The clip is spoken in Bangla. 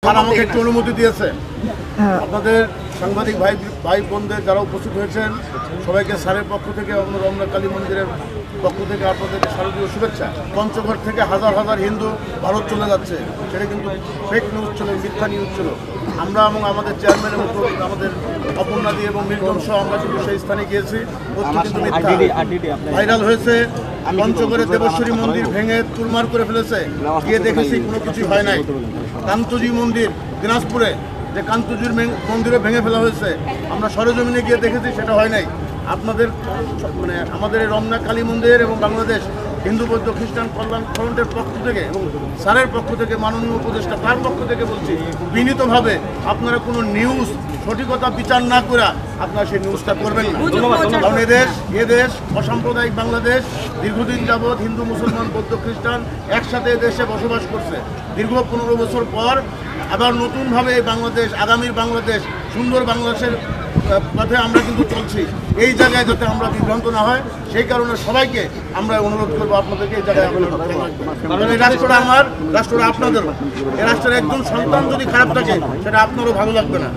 তারা আমাকে একটু অনুমতি দিয়েছে। আপনাদের সাংবাদিক ভাই বোনদের যারা উপস্থিত হয়েছেন সবাইকে স্যারের পক্ষ থেকে রমনা কালী মন্দিরের পক্ষ থেকে আপনাদেরকে শারদীয় শুভেচ্ছা। পঞ্চগড় থেকে হাজার হাজার হিন্দু ভারত চলে যাচ্ছে, সেটা কিন্তু ফেক নিউজ ছিল, মিথ্যা নিউজ ছিল। আমরা এবং আমাদের চেয়ারম্যান এবং আমাদের অপর্ণাদি এবং মিল্টন সহ আমরা কিন্তু সেই স্থানে গিয়েছি, কিন্তু মিথ্যা ভাইরাল হয়েছে। পঞ্চগড়ে দেবেশ্বরী মন্দির ভেঙে চুরমার করে ফেলেছে, গিয়ে দেখেছি কোনো কিছুই হয় নাই। কান্তজি মন্দির দিনাজপুরে যে কান্তজির মন্দিরে ভেঙে ফেলা হয়েছে, আমরা সরেজমিনে গিয়ে দেখেছি, সেটা হয় নাই। আপনাদের মানে আমাদের এই রমনা কালী মন্দির এবং বাংলাদেশ হিন্দু বৌদ্ধ খ্রিস্টান কল্যাণ ফ্রন্টের পক্ষ থেকে এবং স্যারের পক্ষ থেকে মাননীয় উপদেষ্টা তার পক্ষ থেকে বলছি বিনীতভাবে আপনারা কোনো নিউজ সঠিকতা বিচার না করে আপনারা সেই নিউজটা করবেন না। কারণ এদেশ অসাম্প্রদায়িক বাংলাদেশ, দীর্ঘদিন যাবৎ হিন্দু মুসলমান বৌদ্ধ খ্রিস্টান একসাথে দেশে বসবাস করছে। দীর্ঘ 15 বছর পর আবার নতুনভাবে বাংলাদেশ, আগামীর বাংলাদেশ, সুন্দর বাংলাদেশের পথে আমরা কিন্তু চলছি। এই জায়গায় যাতে আমরা বিভ্রান্ত না হয়, সেই কারণে সবাইকে আমরা অনুরোধ করবো আপনাদেরকে এই জায়গায় কারণ এই রাষ্ট্রটা আমার, রাষ্ট্রটা আপনাদেরও। এই রাষ্ট্রের একজন সন্তান যদি খারাপ থাকে সেটা আপনারও ভালো লাগবে না।